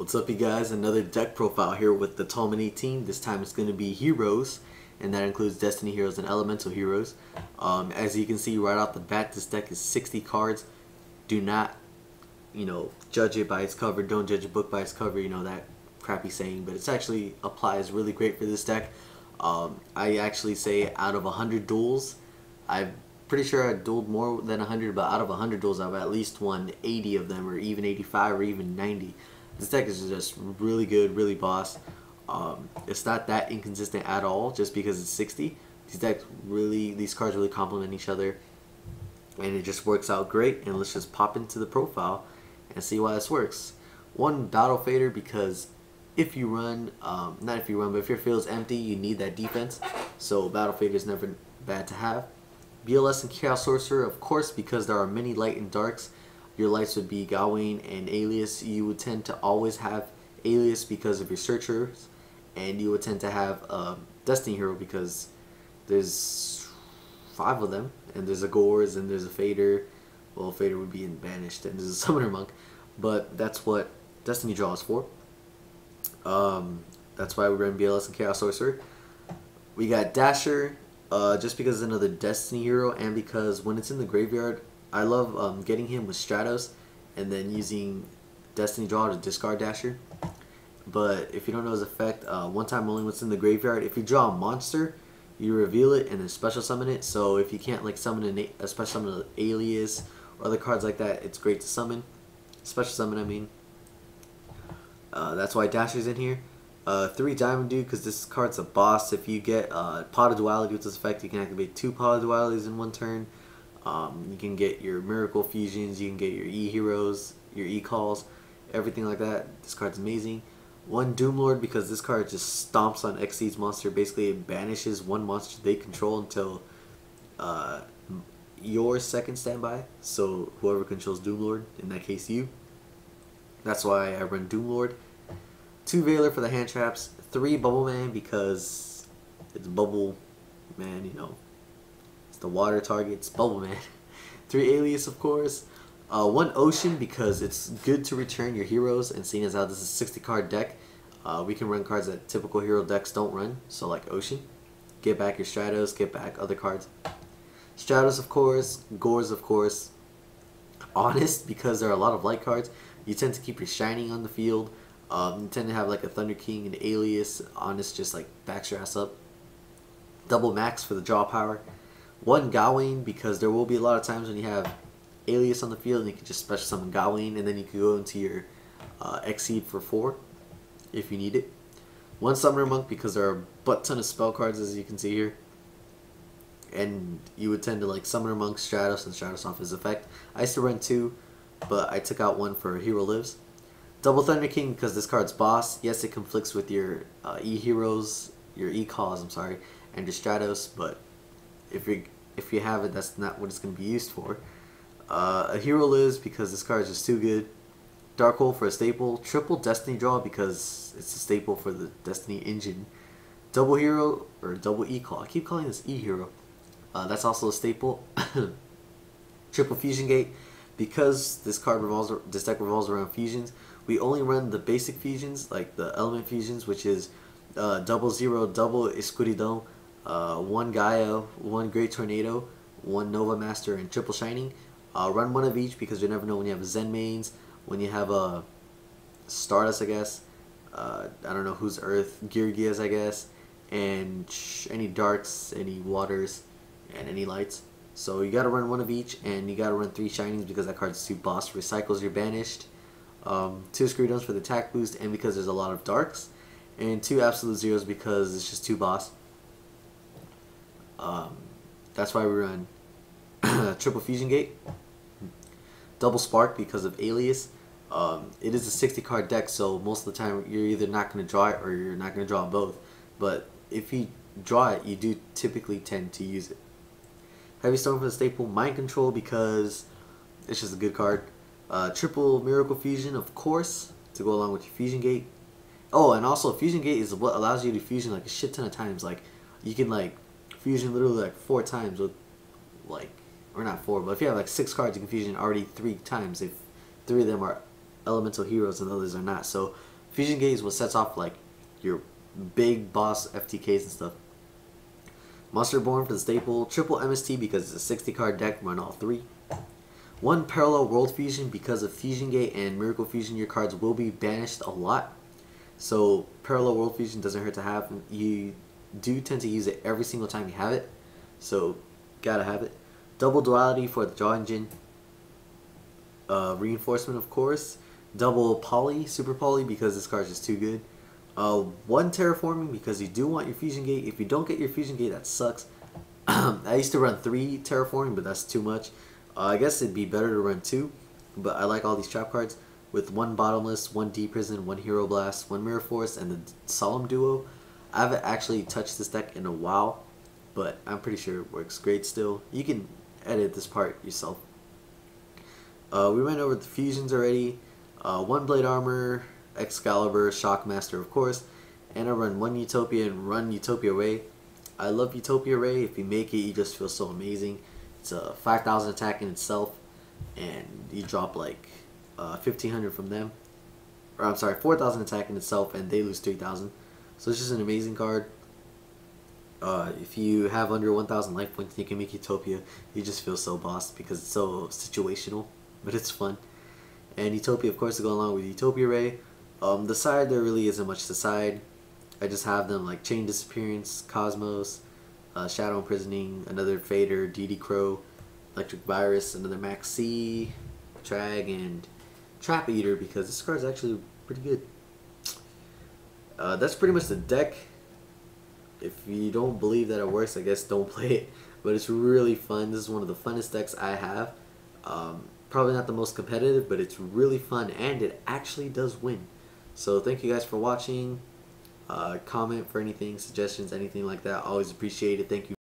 What's up, you guys? Another deck profile here with the Tallman 18. This time it's going to be heroes, and that includes Destiny heroes and elemental heroes. As you can see right off the bat, this deck is 60 cards. Do not, judge it by its cover. Don't judge a book by its cover. You know that crappy saying, but it actually applies really great for this deck. I actually say out of 100 duels, I'm pretty sure I dueled more than 100, but out of 100 duels, I've at least won 80 of them, or even 85, or even 90. This deck is just really good, really boss. It's not that inconsistent at all, just because it's 60. These cards really complement each other, and it just works out great. And let's just pop into the profile and see why this works. One, Battle Fader, because if you run, not if you run, but if your field's empty, you need that defense. So Battle Fader is never bad to have. BLS and Chaos Sorcerer, of course, because there are many light and darks. Your lights would be Gawain and Alias. You would tend to always have Alias because of your searchers, and you would tend to have Destiny hero because there's 5 of them, and there's a Gores and there's a Fader. Well, Fader would be banished, and there's a Summoner Monk, but that's what Destiny draw is for. That's why we run BLS and Chaos Sorcerer. We got Dasher, just because it's another Destiny hero, and because when it's in the graveyard, I love getting him with Stratos and then using Destiny Draw to discard Dasher. But if you don't know his effect, one time only when it's in the graveyard, if you draw a monster, you reveal it and then special summon it. So if you can't like summon a special summon an Alias or other cards like that, it's great to summon. Special summon, I mean. That's why Dasher's in here. 3 Diamond Dude, because this card's a boss. If you get Pot of Duality with this effect, you can activate 2 Pot of Dualities in one turn. You can get your Miracle Fusions, you can get your E-Heroes, your E-Calls, everything like that. This card's amazing. 1 Doomlord, because this card just stomps on Xyz's monster. Basically, it banishes one monster they control until your second standby. So whoever controls Doomlord, in that case you. That's why I run Doomlord. 2 Veiler for the hand traps. 3 Bubble Man, because it's Bubble Man, the water targets, Bubble Man. 3 Alias, of course. 1 Ocean, because it's good to return your heroes, and seeing as how this is a 60 card deck, we can run cards that typical hero decks don't run, so like Ocean. Get back your Stratos, get back other cards. Stratos, of course. Gores, of course. Honest, because there are a lot of light cards. You tend to keep your Shining on the field. You tend to have like a Thunder King and Alias. Honest just like backs your ass up. Double Max for the draw power. 1 Gawain, because there will be a lot of times when you have Alias on the field and you can just special summon Gawain, and then you can go into your Xyz for 4 if you need it. 1 Summoner Monk, because there are a butt ton of spell cards, as you can see here, and you would tend to like Summoner Monk, Stratos, and Stratos off his effect. I used to run 2, but I took out 1 for Hero Lives. Double Thunder King, because this card's boss. Yes, it conflicts with your E-Heroes, your E-Calls, I'm sorry, and your Stratos, but if you have it, that's not what it's going to be used for. A Hero Lives, because this card is just too good. Dark Hole for a staple. Triple Destiny Draw, because it's a staple for the Destiny engine. Double Hero, or Double E-Call. I keep calling this E-Hero. That's also a staple. Triple Fusion Gate, because this deck revolves around fusions. We only run the basic fusions, like the element fusions, which is double Zero, double Escuridon, 1 Gaia, 1 Great Tornado, 1 Nova Master, and triple Shining. Run 1 of each, because you never know when you have a Zen Mains, when you have a Stardust, I guess. I don't know who's Earth, Girgias, I guess, and any Darks, any Waters, and any Lights. So you gotta run 1 of each, and you gotta run 3 Shinings because that card's too boss. Recycles your banished. 2 Screedons for the attack boost, and because there's a lot of Darks, and 2 Absolute Zeros because it's just too boss. That's why we run Triple Fusion Gate. Double Spark because of Alias. It is a 60 card deck, so most of the time you're either not going to draw it or you're not going to draw both. But if you draw it, you do typically tend to use it. Heavy Storm for the staple. Mind Control, because it's just a good card. Triple Miracle Fusion, of course, to go along with your Fusion Gate. Oh, and also Fusion Gate is what allows you to fusion like a shit ton of times. Like, you can like fusion literally like 4 times with like, or not 4, but if you have like 6 cards, you can fusion already 3 times if 3 of them are elemental heroes and others are not. So Fusion Gate is what sets off like your big boss FTKs and stuff. Monster Born for the staple, triple MST because it's a 60 card deck, run all three. One Parallel World Fusion because of Fusion Gate and Miracle Fusion, your cards will be banished a lot. So Parallel World Fusion doesn't hurt to have. You do tend to use it every single time you have it, so gotta have it. Double Duality for the Draw Engine. Reinforcement, of course. Double Poly, Super Poly, because this card's just too good. One Terraforming because you do want your Fusion Gate. If you don't get your Fusion Gate, that sucks. I used to run 3 Terraforming, but that's too much. I guess it'd be better to run 2, but I like all these trap cards. With 1 Bottomless, 1 Deep Prison, 1 Hero Blast, 1 Mirror Force, and the Solemn Duo. I haven't actually touched this deck in a while, but I'm pretty sure it works great still. You can edit this part yourself. We went over the fusions already. 1 Blade Armor, Excalibur, Shockmaster, of course, and I run 1 Utopia and run Utopia Ray. I love Utopia Ray. If you make it, you just feel so amazing. It's a 5,000 attack in itself, and you drop like 1,500 from them. Or I'm sorry, 4,000 attack in itself, and they lose 3,000. So it's just an amazing card. If you have under 1,000 life points, you can make Utopia. You just feel so boss because it's so situational, but it's fun. And Utopia, of course, to go along with Utopia Ray. The side, there really isn't much to side. I just have them like Chain Disappearance, Cosmos, Shadow Imprisoning, another Fader, DD Crow, Electric Virus, another Max C, Trag, and Trap Eater because this card's actually pretty good. That's pretty much the deck. If you don't believe that it works, I guess don't play it. But it's really fun. This is one of the funnest decks I have. Probably not the most competitive, but it's really fun and it actually does win. So thank you guys for watching. Comment for anything, suggestions, anything like that. Always appreciate it. Thank you.